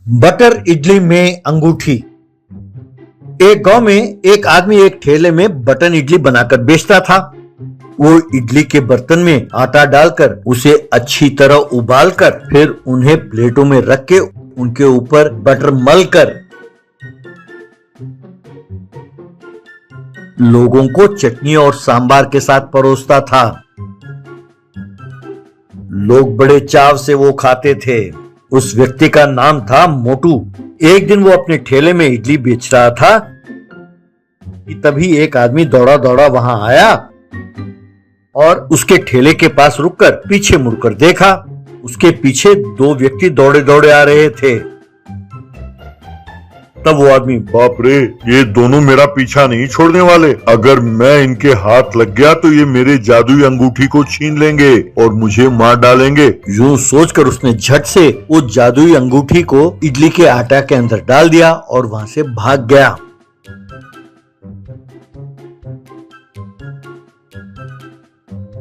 Butter idli में अंगूठी। एक गांव में एक आदमी एक ठेले में बटन इडली बनाकर बेचता था। वो इडली के बर्तन में आटा डालकर उसे अच्छी तरह उबालकर फिर उन्हें प्लेटों में रख के उनके ऊपर बटर मलकर लोगों को चटनी और सांबार के साथ परोसता था। लोग बड़े चाव से वो खाते थे। उस व्यक्ति का नाम था मोटू। एक दिन वो अपने ठेले में इडली बेच रहा था कि तभी एक आदमी दौड़ा दौड़ा वहां आया और उसके ठेले के पास रुककर पीछे मुड़कर देखा। उसके पीछे दो व्यक्ति दौड़े दौड़े आ रहे थे। तब वो आदमी, बाप रे, ये दोनों मेरा पीछा नहीं छोड़ने वाले। अगर मैं इनके हाथ लग गया तो ये मेरे जादुई अंगूठी को छीन लेंगे और मुझे मार डालेंगे। यूं सोचकर उसने झट से वो जादुई अंगूठी को इडली के आटा के अंदर डाल दिया और वहां से भाग गया।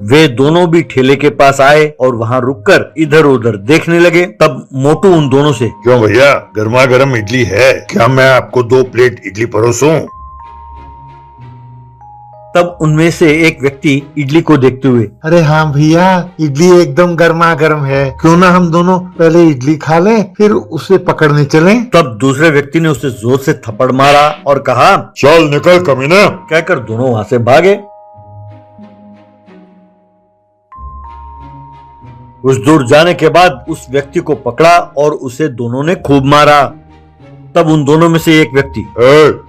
वे दोनों भी ठेले के पास आए और वहां रुककर इधर उधर देखने लगे। तब मोटू उन दोनों से, क्यों भैया, गर्मा गर्म इडली है क्या? मैं आपको 2 प्लेट इडली परोसूं? तब उनमें से एक व्यक्ति इडली को देखते हुए, अरे हाँ भैया, इडली एकदम गर्मा गर्म है। क्यों ना हम दोनों पहले इडली खा लें, फिर उसे पकड़ने चलें। तब दूसरे व्यक्ति ने उसे जोर से थप्पड़ मारा और कहा, चल निकल कमीना। कहकर दोनों वहां से भागे। कुछ दूर जाने के बाद उस व्यक्ति को पकड़ा और उसे दोनों ने खूब मारा। तब उन दोनों में से एक व्यक्ति,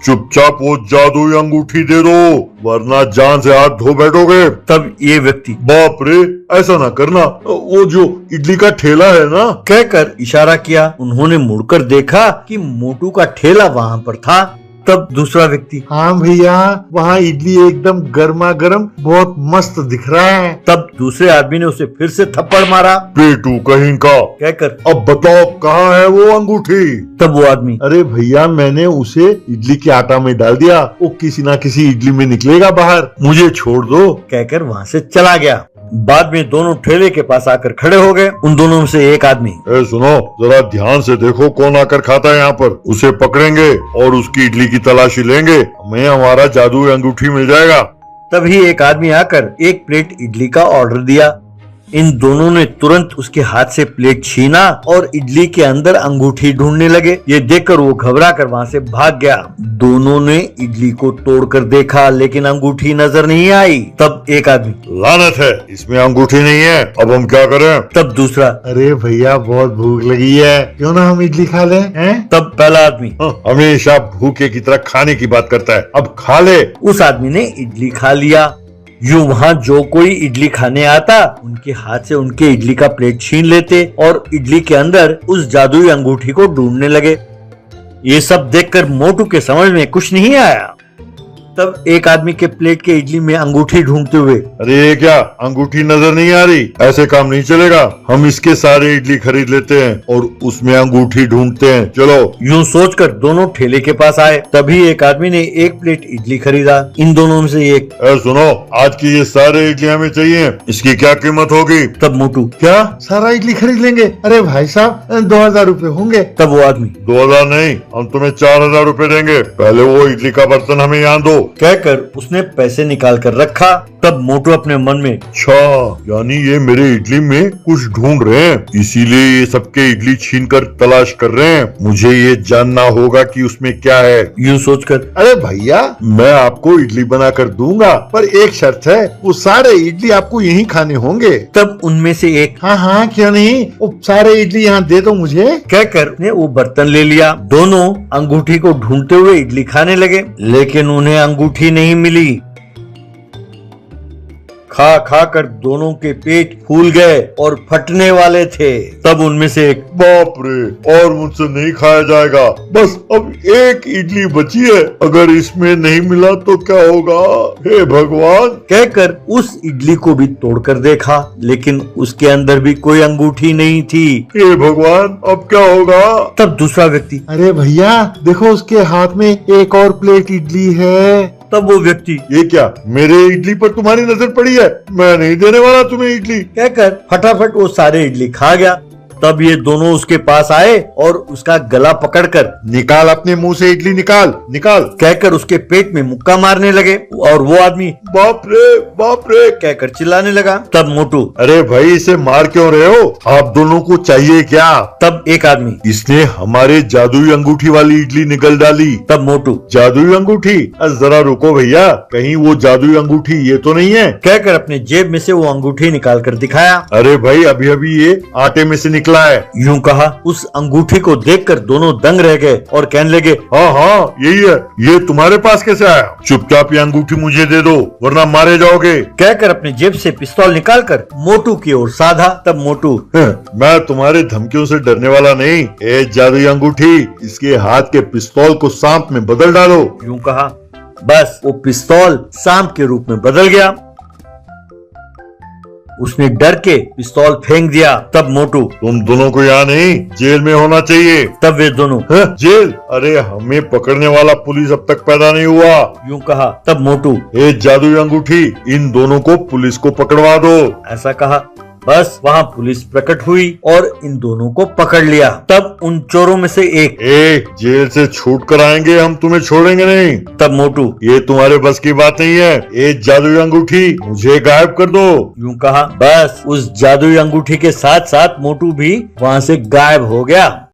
चुपचाप वो जादुई अंगूठी दे दो वरना जान से हाथ धो बैठोगे। तब ये व्यक्ति, बाप रे, ऐसा ना करना, वो जो इडली का ठेला है ना, कहकर इशारा किया। उन्होंने मुड़कर देखा कि मोटू का ठेला वहां पर था। तब दूसरा व्यक्ति, हाँ भैया, वहाँ इडली एकदम गर्मा गर्म बहुत मस्त दिख रहा है। तब दूसरे आदमी ने उसे फिर से थप्पड़ मारा। पेटू कहीं का, कहकर, अब बताओ कहाँ है वो अंगूठी? तब वो आदमी, अरे भैया, मैंने उसे इडली के आटा में डाल दिया, वो किसी ना किसी इडली में निकलेगा बाहर, मुझे छोड़ दो। कहकर वहां से चला गया। बाद में दोनों ठेले के पास आकर खड़े हो गए। उन दोनों में से एक आदमी, सुनो, जरा ध्यान से देखो कौन आकर खाता है यहाँ पर। उसे पकड़ेंगे और उसकी इडली की तलाशी लेंगे, हमें हमारा जादुई अंगूठी मिल जाएगा। तभी एक आदमी आकर 1 प्लेट इडली का ऑर्डर दिया। इन दोनों ने तुरंत उसके हाथ से प्लेट छीना और इडली के अंदर अंगूठी ढूंढने लगे। ये देखकर वो घबरा कर वहां से भाग गया। दोनों ने इडली को तोड़कर देखा लेकिन अंगूठी नजर नहीं आई। तब एक आदमी, लानत है, इसमें अंगूठी नहीं है, अब हम क्या करें? तब दूसरा, अरे भैया, बहुत भूख लगी है, क्यों ना हम इडली खा लें? तब पहला आदमी, हमेशा भूखे की तरह खाने की बात करता है, अब खा ले। उस आदमी ने इडली खा लिया। यूं वहां जो कोई इडली खाने आता उनके हाथ से उनके इडली का प्लेट छीन लेते और इडली के अंदर उस जादुई अंगूठी को ढूंढने लगे। ये सब देखकर मोटू के समझ में कुछ नहीं आया। तब एक आदमी के प्लेट के इडली में अंगूठी ढूंढते हुए, अरे ये क्या, अंगूठी नजर नहीं आ रही? ऐसे काम नहीं चलेगा, हम इसके सारे इडली खरीद लेते हैं और उसमें अंगूठी ढूंढते हैं, चलो। यूं सोचकर दोनों ठेले के पास आए। तभी एक आदमी ने 1 प्लेट इडली खरीदा। इन दोनों में से एक, सुनो, आज की ये सारे इडली हमें चाहिए, इसकी क्या कीमत होगी? तब मोटू, क्या सारा इडली खरीद लेंगे? अरे भाई साहब, 2000 रूपए होंगे। तब वो आदमी, 2000 नहीं, हम तुम्हें 4000 रूपए देंगे, पहले वो इडली का बर्तन हमें यहाँ दो। कहकर उसने पैसे निकाल कर रखा। तब मोटू अपने मन में, अच्छा, यानी ये मेरे इडली में कुछ ढूंढ रहे हैं, इसीलिए ये सबके इडली छीनकर तलाश कर रहे हैं। मुझे ये जानना होगा कि उसमें क्या है। यूं सोचकर, अरे भैया, मैं आपको इडली बनाकर दूंगा, पर एक शर्त है, वो सारे इडली आपको यहीं खाने होंगे। तब उनमें से एक, हाँ हाँ, क्यों नहीं, वो सारे इडली यहाँ दे दो मुझे। कहकर ने वो बर्तन ले लिया। दोनों अंगूठी को ढूंढते हुए इडली खाने लगे लेकिन उन्हें अंगूठी नहीं मिली। खा खा कर दोनों के पेट फूल गए और फटने वाले थे। तब उनमें से एक, बाप रे, और मुझसे नहीं खाया जाएगा, बस अब एक इडली बची है, अगर इसमें नहीं मिला तो क्या होगा? हे भगवान, कहकर उस इडली को भी तोड़कर देखा लेकिन उसके अंदर भी कोई अंगूठी नहीं थी। हे भगवान, अब क्या होगा? तब दूसरा व्यक्ति, अरे भैया देखो, उसके हाथ में एक और प्लेट इडली है। तब वो व्यक्ति, ये क्या, मेरे इडली पर तुम्हारी नजर पड़ी है? मैं नहीं देने वाला तुम्हें इडली। कहकर फटाफट वो सारे इडली खा गया। तब ये दोनों उसके पास आए और उसका गला पकड़कर निकाल अपने मुंह से इडली, निकाल निकाल। कहकर उसके पेट में मुक्का मारने लगे और वो आदमी बाप रे कहकर चिल्लाने लगा। तब मोटू, अरे भाई इसे मार क्यों रहे हो? आप दोनों को चाहिए क्या? तब एक आदमी, इसने हमारे जादुई अंगूठी वाली इडली निगल डाली। तब मोटू जादुई अंगूठी? जरा रुको भैया, कहीं वो जादुई अंगूठी ये तो नहीं है? कहकर अपने जेब में से वो अंगूठी निकाल कर दिखाया। अरे भाई अभी अभी ये आटे में से निकला है। यूं कहा। उस अंगूठी को देखकर दोनों दंग रह गए और कहने लगे, हाँ यही है। ये तुम्हारे पास कैसे आया? चुपचाप ये अंगूठी मुझे दे दो वरना मारे जाओगे। कहकर अपने जेब से पिस्तौल निकालकर मोटू की ओर साधा। तब मोटू, मैं तुम्हारे धमकियों से डरने वाला नहीं। ए जादुई अंगूठी, इसके हाथ के पिस्तौल को सांप में बदल डालो। यूं कहा। बस वो पिस्तौल सांप के रूप में बदल गया। उसने डर के पिस्तौल फेंक दिया। तब मोटू, तुम दोनों को यहाँ नहीं, जेल में होना चाहिए। तब वे दोनों, जेल? अरे हमें पकड़ने वाला पुलिस अब तक पैदा नहीं हुआ। यूं कहा। तब मोटू, ए जादुई अंगूठी, इन दोनों को पुलिस को पकड़वा दो। ऐसा कहा। बस वहाँ पुलिस प्रकट हुई और इन दोनों को पकड़ लिया। तब उन चोरों में से एक, जेल से छूट कर आएंगे, हम तुम्हें छोड़ेंगे नहीं। तब मोटू, ये तुम्हारे बस की बात नहीं है। ए जादुई अंगूठी, मुझे गायब कर दो। यूं कहा। बस उस जादुई अंगूठी के साथ साथ मोटू भी वहाँ से गायब हो गया।